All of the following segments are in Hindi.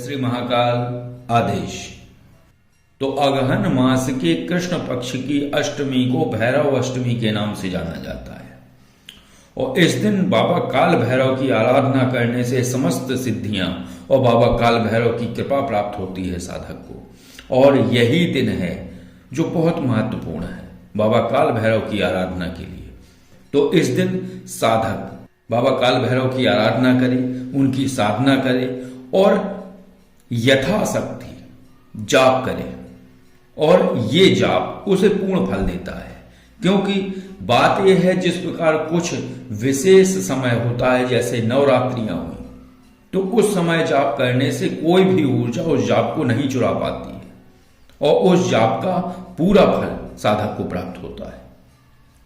श्री महाकाल आदेश। तो अगहन मास के कृष्ण पक्ष की अष्टमी को भैरव अष्टमी के नाम से जाना जाता है और इस दिन बाबा काल भैरव की आराधना करने से समस्त सिद्धियां और बाबा काल भैरव की कृपा प्राप्त होती है साधक को। और यही दिन है जो बहुत महत्वपूर्ण है बाबा काल भैरव की आराधना के लिए। तो इस दिन साधक बाबा काल भैरव की आराधना करे, उनकी साधना करे और यथाशक्ति जाप करे और ये जाप उसे पूर्ण फल देता है। क्योंकि बात यह है जिस प्रकार कुछ विशेष समय होता है जैसे नवरात्रियां हुई तो उस समय जाप करने से कोई भी ऊर्जा उस जाप को नहीं चुरा पाती है और उस जाप का पूरा फल साधक को प्राप्त होता है।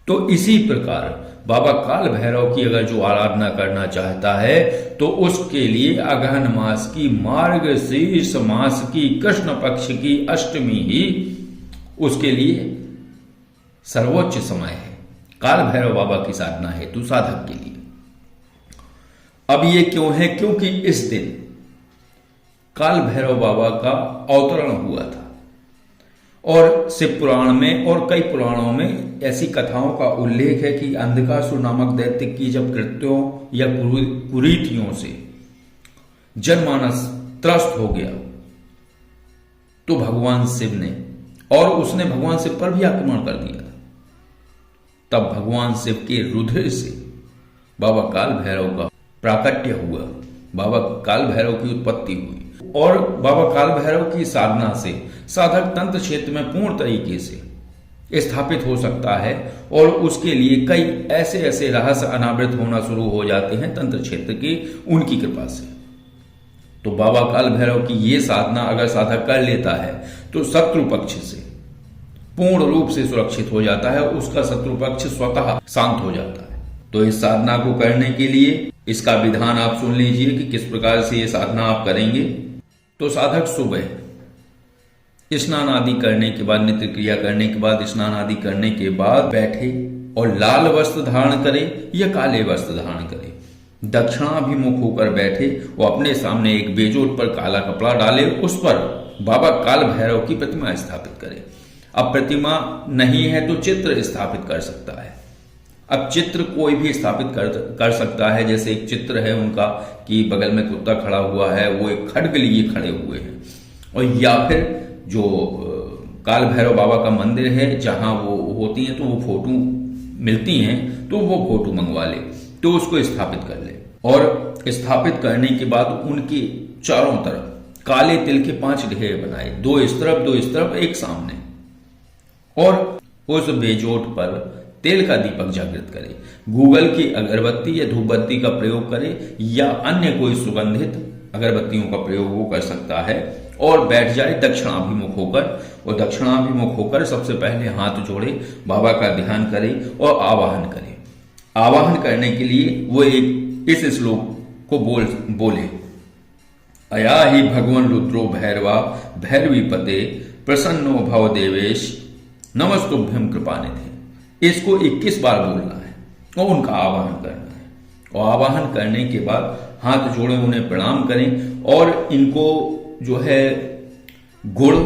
तो इसी प्रकार बाबा काल भैरव की अगर जो आराधना करना चाहता है तो उसके लिए अगहन मास की मार्गशीर्ष मास की कृष्ण पक्ष की अष्टमी ही उसके लिए सर्वोच्च समय है काल भैरव बाबा की साधना हेतु साधक के लिए। अब ये क्यों है? क्योंकि इस दिन काल भैरव बाबा का अवतरण हुआ था और शिव पुराण में और कई पुराणों में ऐसी कथाओं का उल्लेख है कि अंधकासुर नामक दैत्य की जब कृत्यों या कुरीतियों से जनमानस त्रस्त हो गया तो भगवान शिव ने और उसने भगवान शिव पर भी आक्रमण कर दिया था। तब भगवान शिव के रुधिर से बाबा काल भैरव का प्राकट्य हुआ, बाबा काल भैरव की उत्पत्ति हुई और बाबा काल भैरव की साधना से साधक तंत्र क्षेत्र में पूर्ण तरीके से स्थापित हो सकता है और उसके लिए कई ऐसे ऐसे रहस्य अनावृत होना शुरू हो जाते हैं तंत्र क्षेत्र की उनकी कृपा से। तो बाबा काल भैरव की ये साधना अगर साधक कर लेता है तो शत्रु पक्ष से पूर्ण रूप से सुरक्षित हो जाता है, उसका शत्रु पक्ष स्वतः शांत हो जाता है। तो इस साधना को करने के लिए इसका विधान आप सुन लीजिए कि किस प्रकार से ये साधना आप करेंगे। तो साधक सुबह स्नान आदि करने के बाद, नित्य क्रिया करने के बाद, स्नान आदि करने के बाद बैठे और लाल वस्त्र धारण करे या काले वस्त्र धारण करे, दक्षिणाभिमुख होकर बैठे और अपने सामने एक बेजोड़ पर काला कपड़ा डाले, उस पर बाबा काल भैरव की प्रतिमा स्थापित करे। अब प्रतिमा नहीं है तो चित्र स्थापित कर सकता है। अब चित्र कोई भी स्थापित कर सकता है, जैसे एक चित्र है उनका कि बगल में कुत्ता खड़ा हुआ है, वो एक खड्ग लिए खड़े हुए हैं, और या फिर जो काल भैरव बाबा का मंदिर है जहां वो होती हैं तो वो फोटो मिलती हैं तो वो फोटो मंगवा ले तो उसको स्थापित कर ले। और स्थापित करने के बाद उनके चारों तरफ काले तिल के 5 ढेर बनाए, 2 इस तरफ एक सामने, और उस बेजोट पर तेल का दीपक जागृत करे, गूगल की अगरबत्ती या धूपबत्ती का प्रयोग करे या अन्य कोई सुगंधित अगरबत्तियों का प्रयोग वो कर सकता है और बैठ जाए दक्षिणाभिमुख होकर। और दक्षिणाभिमुख होकर सबसे पहले हाथ जोड़े, बाबा का ध्यान करे और आवाहन करे। आवाहन करने के लिए वो एक इस श्लोक को बोले, अया ही भगवान रुद्रो भैरवा भैरवी पते प्रसन्नो भव देवेश नमस्तुभ्यम कृपानिधि। इसको 21 बार बोलना है और उनका आवाहन करना है। और आवाहन करने के बाद हाथ जोड़े, उन्हें प्रणाम करें और इनको जो है गुड़,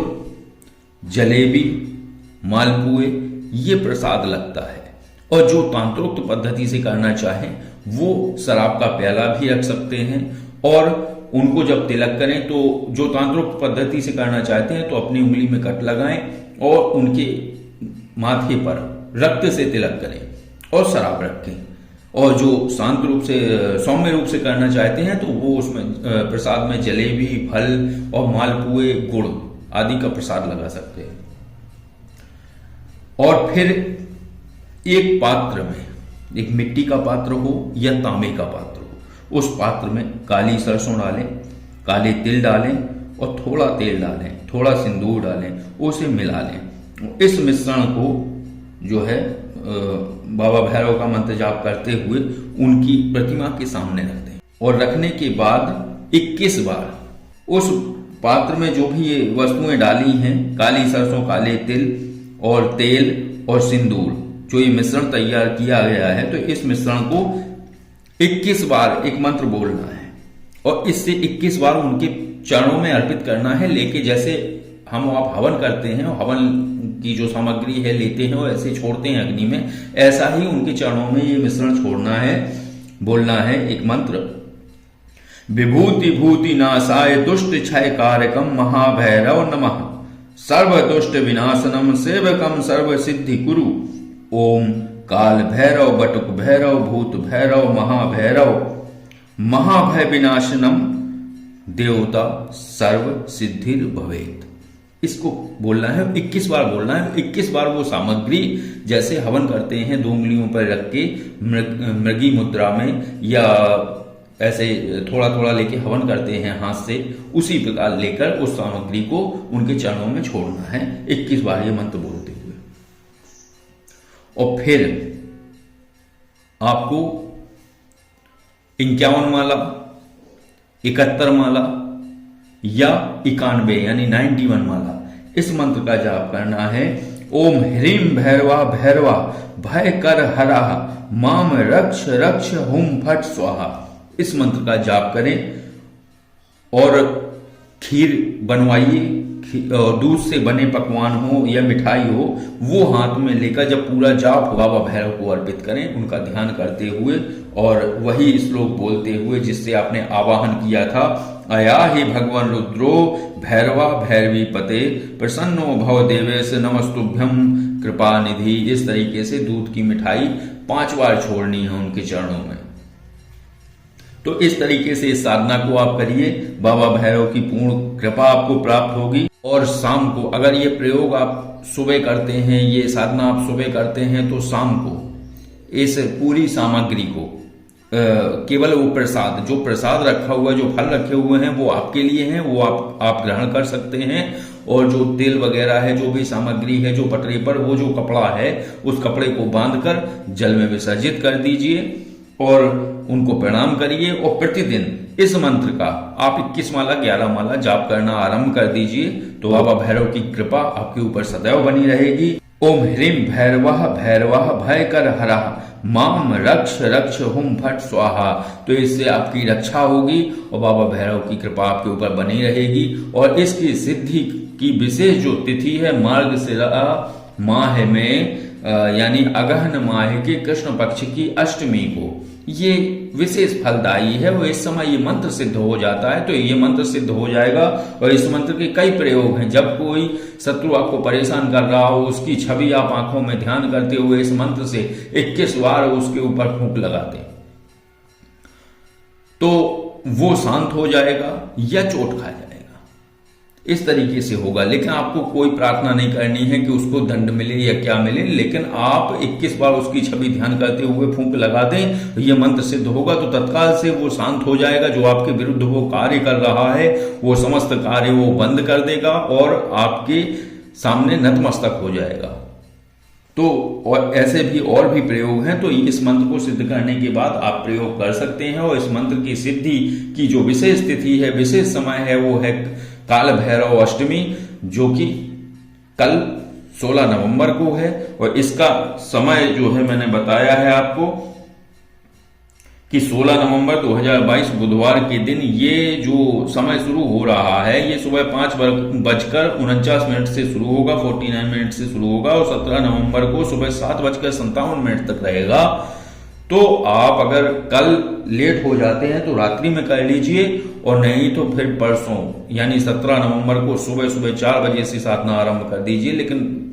जलेबी, मालपुए ये प्रसाद लगता है। और जो तांत्रोक्त पद्धति से करना चाहें वो शराब का प्याला भी रख सकते हैं और उनको जब तिलक करें तो जो तांत्रोक्त पद्धति से करना चाहते हैं तो अपनी उंगली में कट लगाएं और उनके माथे पर रक्त से तिलक करें और शराब रखें। और जो शांत रूप से सौम्य रूप से करना चाहते हैं तो वो उसमें प्रसाद में जलेबी, फल और मालपुए, गुड़ आदि का प्रसाद लगा सकते हैं। और फिर एक पात्र में, एक मिट्टी का पात्र हो या तांबे का पात्र हो, उस पात्र में काली सरसों डालें, काले तिल डालें और थोड़ा तेल डालें, थोड़ा सिंदूर डालें, उसे मिला लें। इस मिश्रण को जो है बाबा भैरव का मंत्र जाप करते हुए उनकी प्रतिमा के सामने रख दें और रखने के बाद 21 बार उस पात्र में जो भी ये वस्तुएं डाली हैं, काली सरसों, काले तिल और तेल और सिंदूर, जो ये मिश्रण तैयार किया गया है, तो इस मिश्रण को 21 बार एक मंत्र बोलना है और इससे 21 बार उनके चरणों में अर्पित करना है। लेके जैसे हम आप हवन करते हैं, हवन की जो सामग्री है लेते हैं और ऐसे छोड़ते हैं अग्नि में, ऐसा ही उनके चरणों में ये मिश्रण छोड़ना है। बोलना है एक मंत्र, विभूति भूति नाशाय दुष्ट क्षय कारकम महाभैरव नमः, सर्व दुष्ट विनाशनम सेवकम सर्व सिद्धि कुरु, ओम काल भैरव बटुक भैरव भूत भैरव महाभैरव महाभय विनाशनम देवता सर्व सिद्धिर भवेत। इसको बोलना है 21 बार बोलना है। 21 बार वो सामग्री जैसे हवन करते हैं 2 उंगलियों पर रख के मृगी मुद्रा में, या ऐसे थोड़ा थोड़ा लेके हवन करते हैं हाथ से, उसी प्रकार लेकर उस सामग्री को उनके चरणों में छोड़ना है 21 बार ये मंत्र बोलते हुए। और फिर आपको 51 माला, 71 माला या 91 यानी 91 माला इस मंत्र का जाप करना है। ओम ह्रीम भैरवा भैरवा भय कर हरा माम रक्ष रक्ष हुम फट स्वाहा, इस मंत्र का जाप करें। और खीर बनवाइए, दूध से बने पकवान हो या मिठाई हो, वो हाथ में लेकर जब पूरा जाप बाबा भैरव को अर्पित करें, उनका ध्यान करते हुए और वही श्लोक बोलते हुए जिससे आपने आवाहन किया था, अया ही भगवान रुद्रो भैरवा भैरवी पते प्रसन्नो भव देवेश नमस्तुभ्यम कृपा निधि। इस तरीके से दूध की मिठाई 5 बार छोड़नी है उनके चरणों में। तो इस तरीके से इस साधना को आप करिए, बाबा भैरव की पूर्ण कृपा आपको प्राप्त होगी। और शाम को अगर ये प्रयोग आप सुबह करते हैं, ये साधना आप सुबह करते हैं, तो शाम को इस पूरी सामग्री को केवल वो प्रसाद, जो प्रसाद रखा हुआ, जो फल रखे हुए हैं वो आपके लिए हैं, वो आप ग्रहण कर सकते हैं। और जो तेल वगैरह है, जो भी सामग्री है, जो पटरे पर वो जो कपड़ा है, उस कपड़े को बांधकर जल में विसर्जित कर दीजिए और उनको प्रणाम करिए। और प्रतिदिन इस मंत्र का आप 21 माला 11 माला जाप करना आरंभ कर दीजिए, तो बाबा भैरव की कृपा आपके ऊपर सदैव बनी रहेगी। ओम ह्रीम भैरवः भैरवः भय कर हरः माम रक्ष रक्ष हुम फट स्वाहा। तो इससे आपकी रक्षा होगी और बाबा भैरव की कृपा आपके ऊपर बनी रहेगी। और इसकी सिद्धि की विशेष जो तिथि है, मार्गशिरा माह में यानी अगहन माह के कृष्ण पक्ष की अष्टमी को ये विशेष फलदायी है। वो इस समय ये मंत्र सिद्ध हो जाता है, तो ये मंत्र सिद्ध हो जाएगा। और इस मंत्र के कई प्रयोग हैं। जब कोई शत्रु आपको परेशान कर रहा हो, उसकी छवि आप आंखों में ध्यान करते हुए इस मंत्र से 21 बार उसके ऊपर फूंक लगाते तो वो शांत हो जाएगा या चोट खा जाएगा, इस तरीके से होगा। लेकिन आपको कोई प्रार्थना नहीं करनी है कि उसको दंड मिले या क्या मिले, लेकिन आप 21 बार उसकी छवि ध्यान करते हुए फूंक लगा दें, ये मंत्र सिद्ध होगा तो तत्काल से वो शांत हो जाएगा। जो आपके विरुद्ध वो कार्य कर रहा है, वो समस्त कार्य वो बंद कर देगा और आपके सामने नतमस्तक हो जाएगा। तो और ऐसे भी और भी प्रयोग हैं। तो इस मंत्र को सिद्ध करने के बाद आप प्रयोग कर सकते हैं। और इस मंत्र की सिद्धि की जो विशेष तिथि है, विशेष समय है, वो है काल भैरव अष्टमी, जो कि कल 16 नवंबर को है। और इसका समय जो है मैंने बताया है आपको कि 16 नवंबर 2022 बुधवार के दिन ये जो समय शुरू हो रहा है, ये सुबह 5:49 से शुरू होगा, 49 मिनट से शुरू होगा और 17 नवंबर को सुबह 7:57 तक रहेगा। तो आप अगर कल लेट हो जाते हैं तो रात्रि में कर लीजिए, और नहीं तो फिर परसों यानी 17 नवंबर को सुबह सुबह 4 बजे से साधना आरंभ कर दीजिए। लेकिन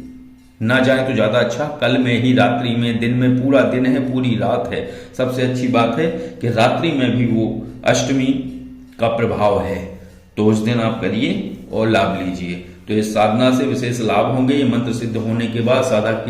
ना जाए तो ज्यादा अच्छा, कल में ही रात्रि में, दिन में पूरा दिन है, पूरी रात है। सबसे अच्छी बात है कि रात्रि में भी वो अष्टमी का प्रभाव है, तो उस दिन आप करिए और लाभ लीजिए। तो इस साधना से विशेष लाभ होंगे। ये मंत्र सिद्ध होने के बाद साधक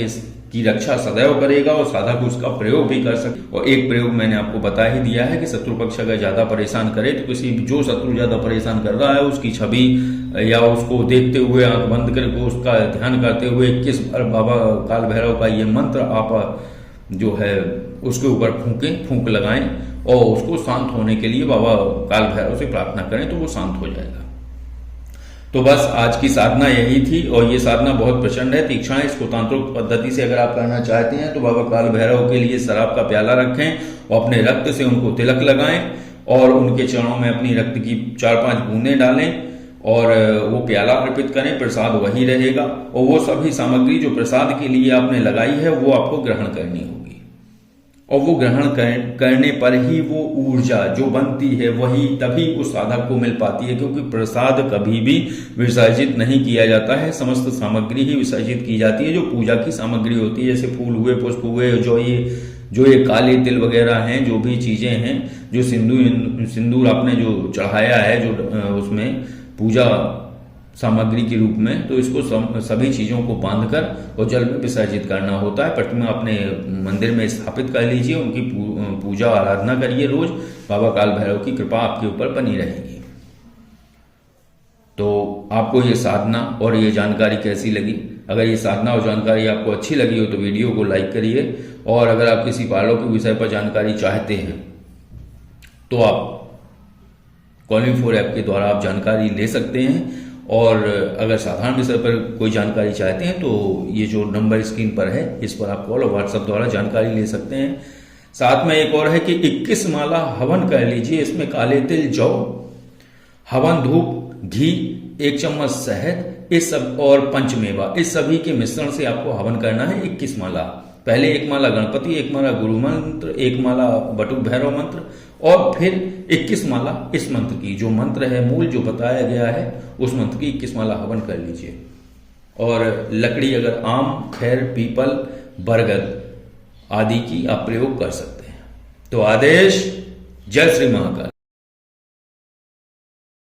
की रक्षा सदैव करेगा और साधक उसका प्रयोग भी कर सकते। और एक प्रयोग मैंने आपको बता ही दिया है कि शत्रु पक्ष अगर ज्यादा परेशान करे तो किसी जो शत्रु ज्यादा परेशान कर रहा है उसकी छवि या उसको देखते हुए आंख बंद करके उसका ध्यान करते हुए 21 बार बाबा काल भैरव का ये मंत्र आप जो है उसके ऊपर फूंक लगाएं और उसको शांत होने के लिए बाबा काल भैरव से प्रार्थना करें तो वो शांत हो जाएगा। तो बस आज की साधना यही थी। और ये साधना बहुत प्रचंड है, तीक्ष्ण है। इसको तांत्रिक पद्धति से अगर आप करना चाहते हैं तो बाबा काल भैरव के लिए शराब का प्याला रखें और अपने रक्त से उनको तिलक लगाएं और उनके चरणों में अपनी रक्त की 4-5 बूंदें डालें और वो प्याला अर्पित करें। प्रसाद वही रहेगा और वो सभी सामग्री जो प्रसाद के लिए आपने लगाई है वो आपको ग्रहण करनी होगी और वो ग्रहण करने पर ही वो ऊर्जा जो बनती है वही तभी उस साधक को मिल पाती है, क्योंकि प्रसाद कभी भी विसर्जित नहीं किया जाता है। समस्त सामग्री ही विसर्जित की जाती है जो पूजा की सामग्री होती है, जैसे फूल हुए, पुष्प हुए, जो ये काले तिल वगैरह हैं, जो भी चीजें हैं, जो सिंदूर आपने जो चढ़ाया है जो उसमें पूजा सामग्री के रूप में, तो इसको सभी चीजों को बांधकर और जल में विसर्जित करना होता है। प्रतिमा अपने मंदिर में स्थापित कर लीजिए, उनकी पूजा आराधना करिए रोज। बाबा काल भैरव की कृपा आपके ऊपर बनी रहेगी। तो आपको ये साधना और ये जानकारी कैसी लगी? अगर ये साधना और जानकारी आपको अच्छी लगी हो तो वीडियो को लाइक करिए, और अगर आप किसी पालों के विषय पर जानकारी चाहते हैं तो आप Calling4 ऐप के द्वारा आप जानकारी ले सकते हैं। और अगर साधारण विषय पर कोई जानकारी चाहते हैं तो ये जो नंबर स्क्रीन पर है इस पर आप कॉल और व्हाट्सएप द्वारा जानकारी ले सकते हैं। साथ में एक और है कि 21 माला हवन कर लीजिए। इसमें काले तिल, जौ, हवन धूप, घी, 1 चम्मच शहद, इस सब और पंचमेवा, इस सभी के मिश्रण से आपको हवन करना है 21 माला। पहले 1 माला गणपति, 1 माला गुरु मंत्र, 1 माला बटुक भैरव मंत्र और फिर 21 माला इस मंत्र की, जो मंत्र है मूल जो बताया गया है उस मंत्र की 21 माला हवन कर लीजिए। और लकड़ी अगर आम, खैर, पीपल, बरगद आदि की आप प्रयोग कर सकते हैं। तो आदेश। जय श्री महाकाल।